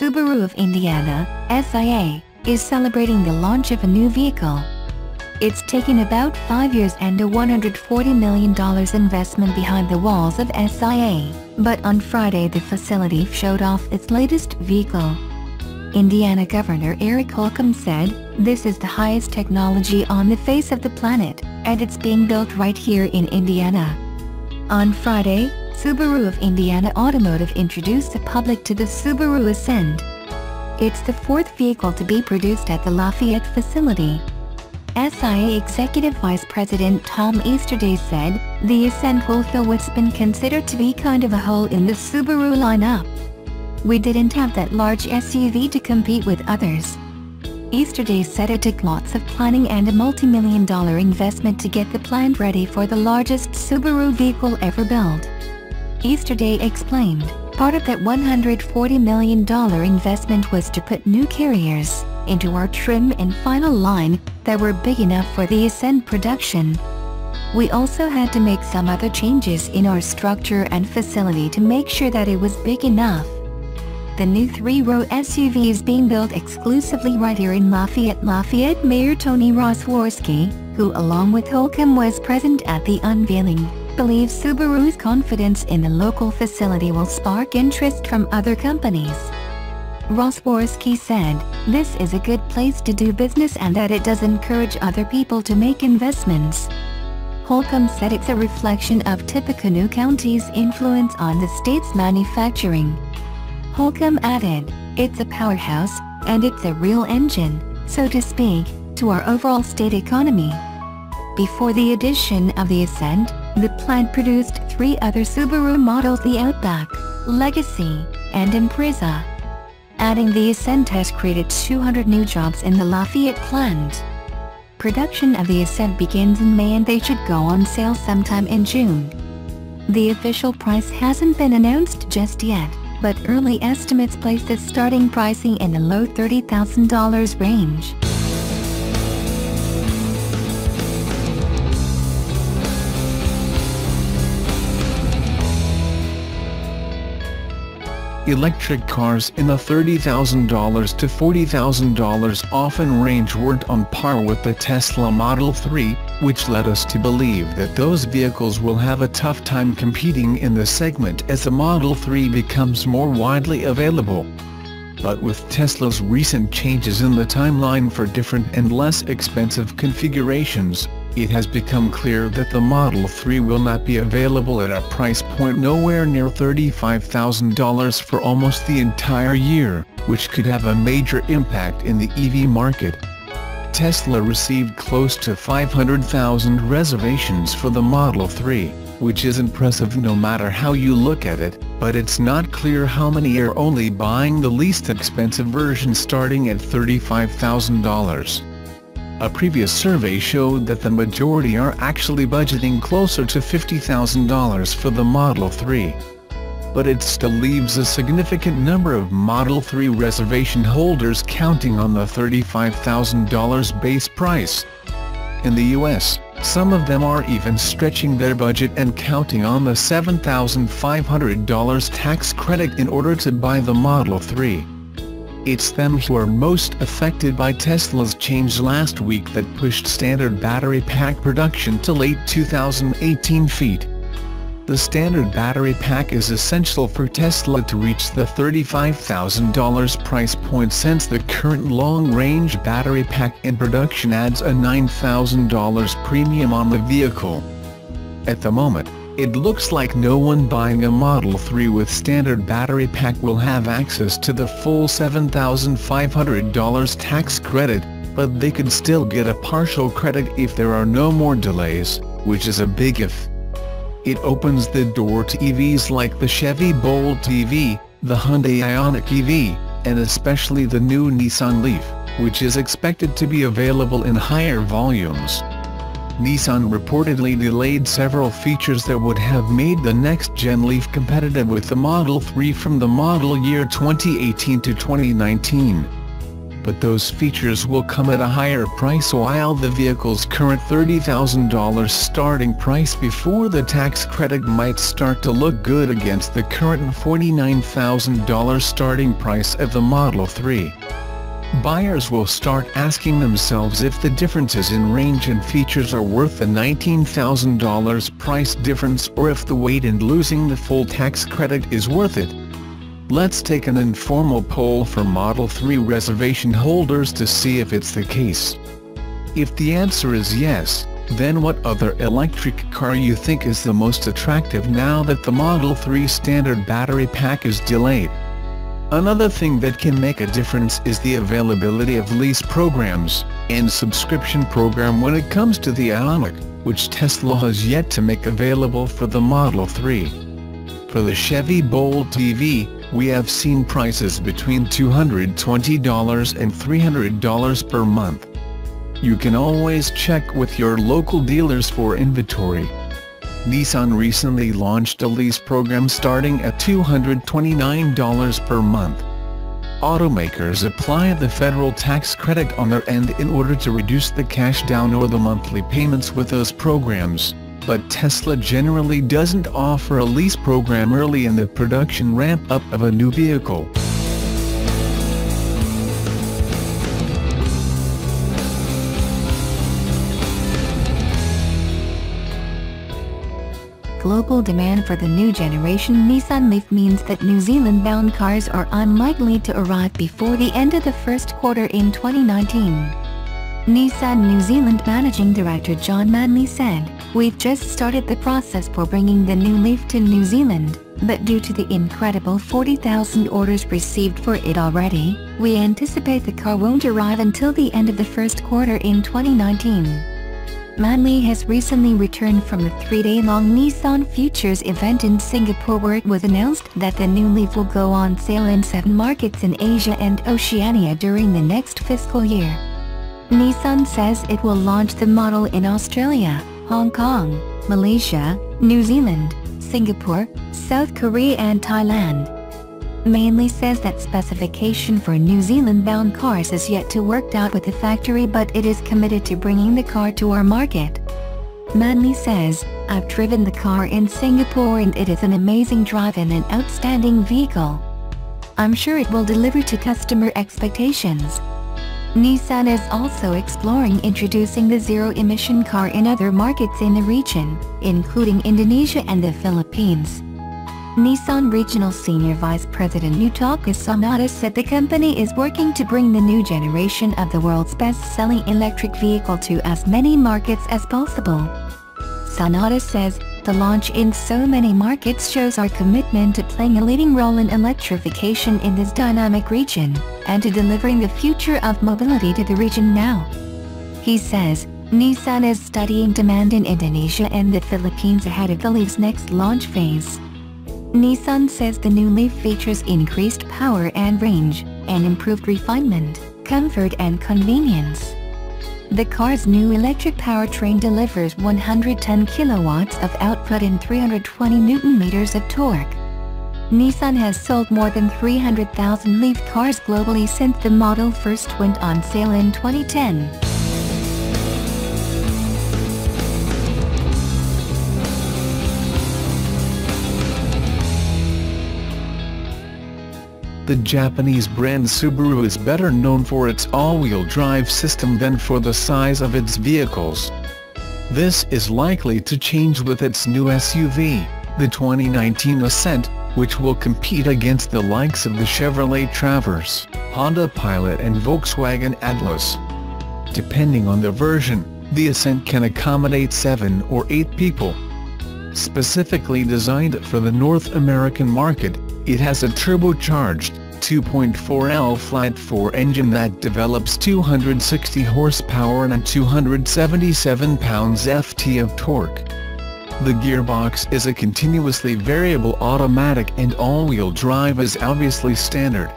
Subaru of Indiana, SIA, is celebrating the launch of a new vehicle. It's taken about 5 years and a $140 million investment behind the walls of SIA, but on Friday the facility showed off its latest vehicle. Indiana Governor Eric Holcomb said, "This is the highest technology on the face of the planet, and it's being built right here in Indiana." On Friday, Subaru of Indiana Automotive introduced the public to the Subaru Ascent. It's the fourth vehicle to be produced at the Lafayette facility. SIA Executive Vice President Tom Easterday said, "The Ascent will fill what's been considered to be kind of a hole in the Subaru lineup. We didn't have that large SUV to compete with others." Easterday said it took lots of planning and a multi-million-dollar investment to get the plant ready for the largest Subaru vehicle ever built. Easterday explained, "Part of that $140 million investment was to put new carriers into our trim and final line that were big enough for the Ascent production. We also had to make some other changes in our structure and facility to make sure that it was big enough." The new 3-row SUV is being built exclusively right here in Lafayette. Lafayette Mayor Tony Rosworski, who along with Holcomb was present at the unveiling, believes Subaru's confidence in the local facility will spark interest from other companies. Rosworski said, "This is a good place to do business and that it does encourage other people to make investments." Holcomb said it's a reflection of Tippecanoe County's influence on the state's manufacturing. Holcomb added, "It's a powerhouse, and it's a real engine, so to speak, to our overall state economy." Before the addition of the Ascent, the plant produced 3 other Subaru models: the Outback, Legacy, and Impreza. Adding the Ascent has created 200 new jobs in the Lafayette plant. Production of the Ascent begins in May and they should go on sale sometime in June. The official price hasn't been announced just yet, but early estimates place the starting pricing in the low $30,000 range. Electric cars in the $30,000 to $40,000 often range weren't on par with the Tesla Model 3, which led us to believe that those vehicles will have a tough time competing in the segment as the Model 3 becomes more widely available. But with Tesla's recent changes in the timeline for different and less expensive configurations, it has become clear that the Model 3 will not be available at a price point nowhere near $35,000 for almost the entire year, which could have a major impact in the EV market. Tesla received close to 500,000 reservations for the Model 3, which is impressive no matter how you look at it, but it's not clear how many are only buying the least expensive version starting at $35,000. A previous survey showed that the majority are actually budgeting closer to $50,000 for the Model 3. But it still leaves a significant number of Model 3 reservation holders counting on the $35,000 base price. In the US, some of them are even stretching their budget and counting on the $7,500 tax credit in order to buy the Model 3. It's them who are most affected by Tesla's change last week that pushed standard battery pack production to late 2018 feet. The standard battery pack is essential for Tesla to reach the $35,000 price point, since the current long-range battery pack in production adds a $9,000 premium on the vehicle. At the moment, it looks like no one buying a Model 3 with standard battery pack will have access to the full $7,500 tax credit, but they could still get a partial credit if there are no more delays, which is a big if. It opens the door to EVs like the Chevy Bolt EV, the Hyundai Ioniq EV, and especially the new Nissan Leaf, which is expected to be available in higher volumes. Nissan reportedly delayed several features that would have made the next-gen Leaf competitive with the Model 3 from the model year 2018 to 2019. but those features will come at a higher price, while the vehicle's current $30,000 starting price before the tax credit might start to look good against the current $49,000 starting price of the Model 3. Buyers will start asking themselves if the differences in range and features are worth the $19,000 price difference, or if the wait and losing the full tax credit is worth it. Let's take an informal poll for Model 3 reservation holders to see if it's the case. If the answer is yes, then what other electric car you think is the most attractive now that the Model 3 standard battery pack is delayed? Another thing that can make a difference is the availability of lease programs and subscription program when it comes to the Ioniq, which Tesla has yet to make available for the Model 3. For the Chevy Bolt EV, we have seen prices between $220 and $300 per month. You can always check with your local dealers for inventory. Nissan recently launched a lease program starting at $229 per month. Automakers apply the federal tax credit on their end in order to reduce the cash down or the monthly payments with those programs, but Tesla generally doesn't offer a lease program early in the production ramp-up of a new vehicle. Global demand for the new generation Nissan Leaf means that New Zealand-bound cars are unlikely to arrive before the end of the first quarter in 2019. Nissan New Zealand Managing Director John Manley said, "We've just started the process for bringing the new Leaf to New Zealand, but due to the incredible 40,000 orders received for it already, we anticipate the car won't arrive until the end of the first quarter in 2019. Manley has recently returned from the 3-day-long Nissan Futures event in Singapore, where it was announced that the new Leaf will go on sale in 7 markets in Asia and Oceania during the next fiscal year. Nissan says it will launch the model in Australia, Hong Kong, Malaysia, New Zealand, Singapore, South Korea and Thailand. Manley says that specification for New Zealand-bound cars is yet to worked out with the factory, but it is committed to bringing the car to our market. Manley says, "I've driven the car in Singapore and it is an amazing drive and an outstanding vehicle. I'm sure it will deliver to customer expectations." Nissan is also exploring introducing the zero-emission car in other markets in the region, including Indonesia and the Philippines. Nissan Regional Senior Vice President Yutaka Sanada said the company is working to bring the new generation of the world's best-selling electric vehicle to as many markets as possible. Sanada says, "The launch in so many markets shows our commitment to playing a leading role in electrification in this dynamic region, and to delivering the future of mobility to the region now." He says, Nissan is studying demand in Indonesia and the Philippines ahead of the Leaf's next launch phase. Nissan says the new Leaf features increased power and range, and improved refinement, comfort and convenience. The car's new electric powertrain delivers 110 kilowatts of output and 320 Nm of torque. Nissan has sold more than 300,000 Leaf cars globally since the model first went on sale in 2010. The Japanese brand Subaru is better known for its all-wheel drive system than for the size of its vehicles. This is likely to change with its new SUV, the 2019 Ascent, which will compete against the likes of the Chevrolet Traverse, Honda Pilot and Volkswagen Atlas. Depending on the version, the Ascent can accommodate 7 or 8 people. Specifically designed for the North American market, it has a turbocharged 2.4L flat-4 engine that develops 260 horsepower and 277 pounds-ft of torque. The gearbox is a continuously variable automatic, and all-wheel drive is obviously standard.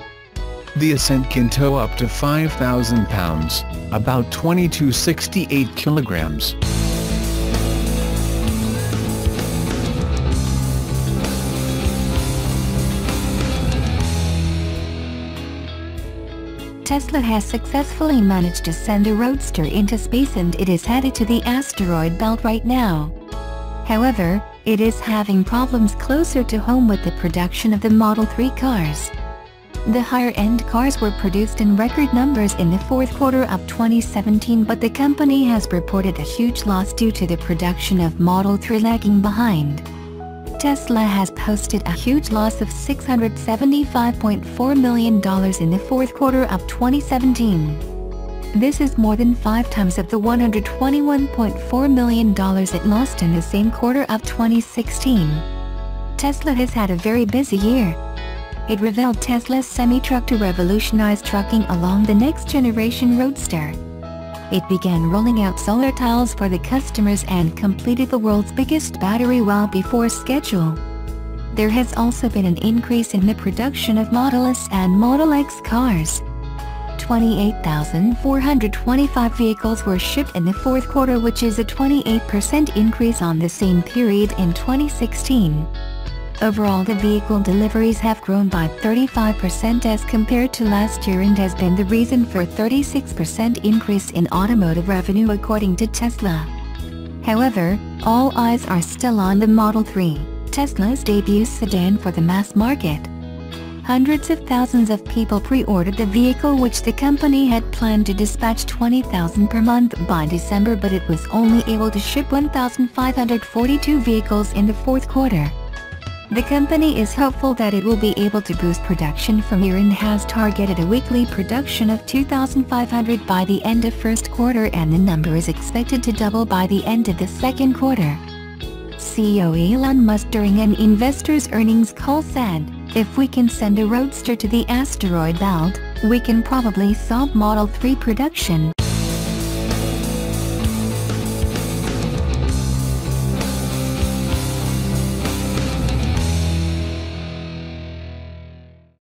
The Ascent can tow up to 5,000 pounds, about 2268 kilograms. Tesla has successfully managed to send a Roadster into space and it is headed to the asteroid belt right now. However, it is having problems closer to home with the production of the Model 3 cars. The higher-end cars were produced in record numbers in the fourth quarter of 2017, but the company has reported a huge loss due to the production of Model 3 lagging behind. Tesla has posted a huge loss of $675.4 million in the fourth quarter of 2017. This is more than 5 times of the $121.4 million it lost in the same quarter of 2016. Tesla has had a very busy year. It revealed Tesla's semi-truck to revolutionize trucking along the next-generation Roadster. It began rolling out solar tiles for the customers and completed the world's biggest battery well before schedule. There has also been an increase in the production of Model S and Model X cars. 28,425 vehicles were shipped in the fourth quarter, which is a 28% increase on the same period in 2016. Overall, the vehicle deliveries have grown by 35% as compared to last year and has been the reason for a 36% increase in automotive revenue according to Tesla. However, all eyes are still on the Model 3, Tesla's debut sedan for the mass market. Hundreds of thousands of people pre-ordered the vehicle, which the company had planned to dispatch 20,000 per month by December, but it was only able to ship 1,542 vehicles in the fourth quarter. The company is hopeful that it will be able to boost production from here and has targeted a weekly production of 2,500 by the end of first quarter, and the number is expected to double by the end of the second quarter. CEO Elon Musk during an investors' earnings call said, "If we can send a Roadster to the asteroid belt, we can probably solve Model 3 production."